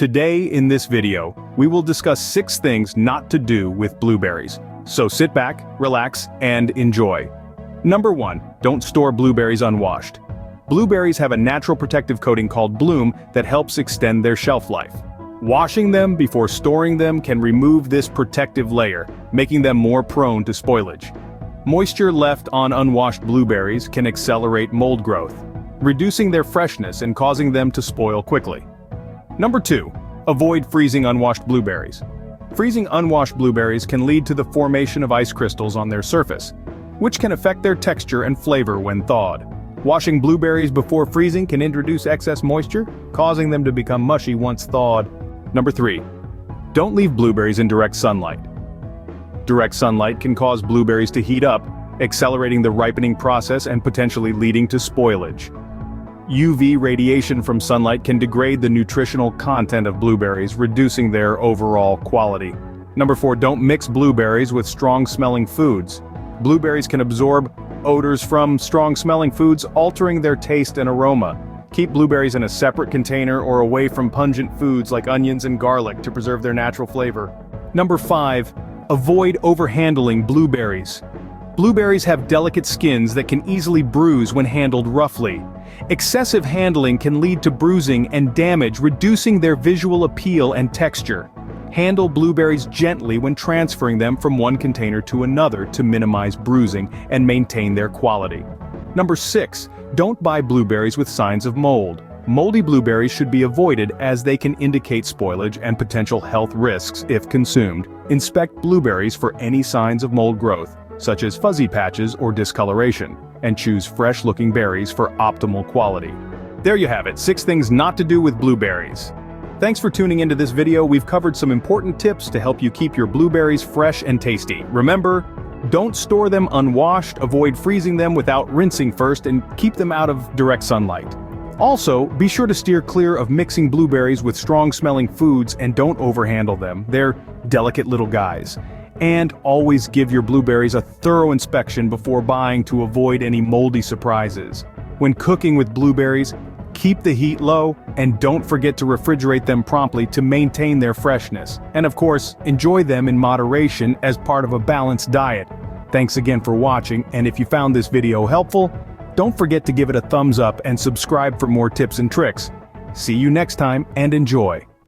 Today in this video, we will discuss 6 things not to do with blueberries. So sit back, relax, and enjoy. Number 1, don't store blueberries unwashed. Blueberries have a natural protective coating called bloom that helps extend their shelf life. Washing them before storing them can remove this protective layer, making them more prone to spoilage. Moisture left on unwashed blueberries can accelerate mold growth, reducing their freshness and causing them to spoil quickly. Number 2, avoid freezing unwashed blueberries. Freezing unwashed blueberries can lead to the formation of ice crystals on their surface, which can affect their texture and flavor when thawed. Washing blueberries before freezing can introduce excess moisture, causing them to become mushy once thawed. Number 3, don't leave blueberries in direct sunlight. Direct sunlight can cause blueberries to heat up, accelerating the ripening process and potentially leading to spoilage. UV radiation from sunlight can degrade the nutritional content of blueberries, reducing their overall quality. Number 4, don't mix blueberries with strong-smelling foods. Blueberries can absorb odors from strong-smelling foods, altering their taste and aroma. Keep blueberries in a separate container or away from pungent foods like onions and garlic to preserve their natural flavor. Number 5, avoid overhandling blueberries. Blueberries have delicate skins that can easily bruise when handled roughly. Excessive handling can lead to bruising and damage, reducing their visual appeal and texture. Handle blueberries gently when transferring them from one container to another to minimize bruising and maintain their quality. Number 6, don't buy blueberries with signs of mold. Moldy blueberries should be avoided as they can indicate spoilage and potential health risks if consumed. Inspect blueberries for any signs of mold growth, such as fuzzy patches or discoloration, and choose fresh-looking berries for optimal quality. There you have it, 6 things not to do with blueberries. Thanks for tuning into this video. We've covered some important tips to help you keep your blueberries fresh and tasty. Remember, don't store them unwashed, avoid freezing them without rinsing first, and keep them out of direct sunlight. Also, be sure to steer clear of mixing blueberries with strong-smelling foods and don't overhandle them. They're delicate little guys. And always give your blueberries a thorough inspection before buying to avoid any moldy surprises. When cooking with blueberries, keep the heat low and don't forget to refrigerate them promptly to maintain their freshness. And of course, enjoy them in moderation as part of a balanced diet. Thanks again for watching, and if you found this video helpful, don't forget to give it a thumbs up and subscribe for more tips and tricks. See you next time and enjoy.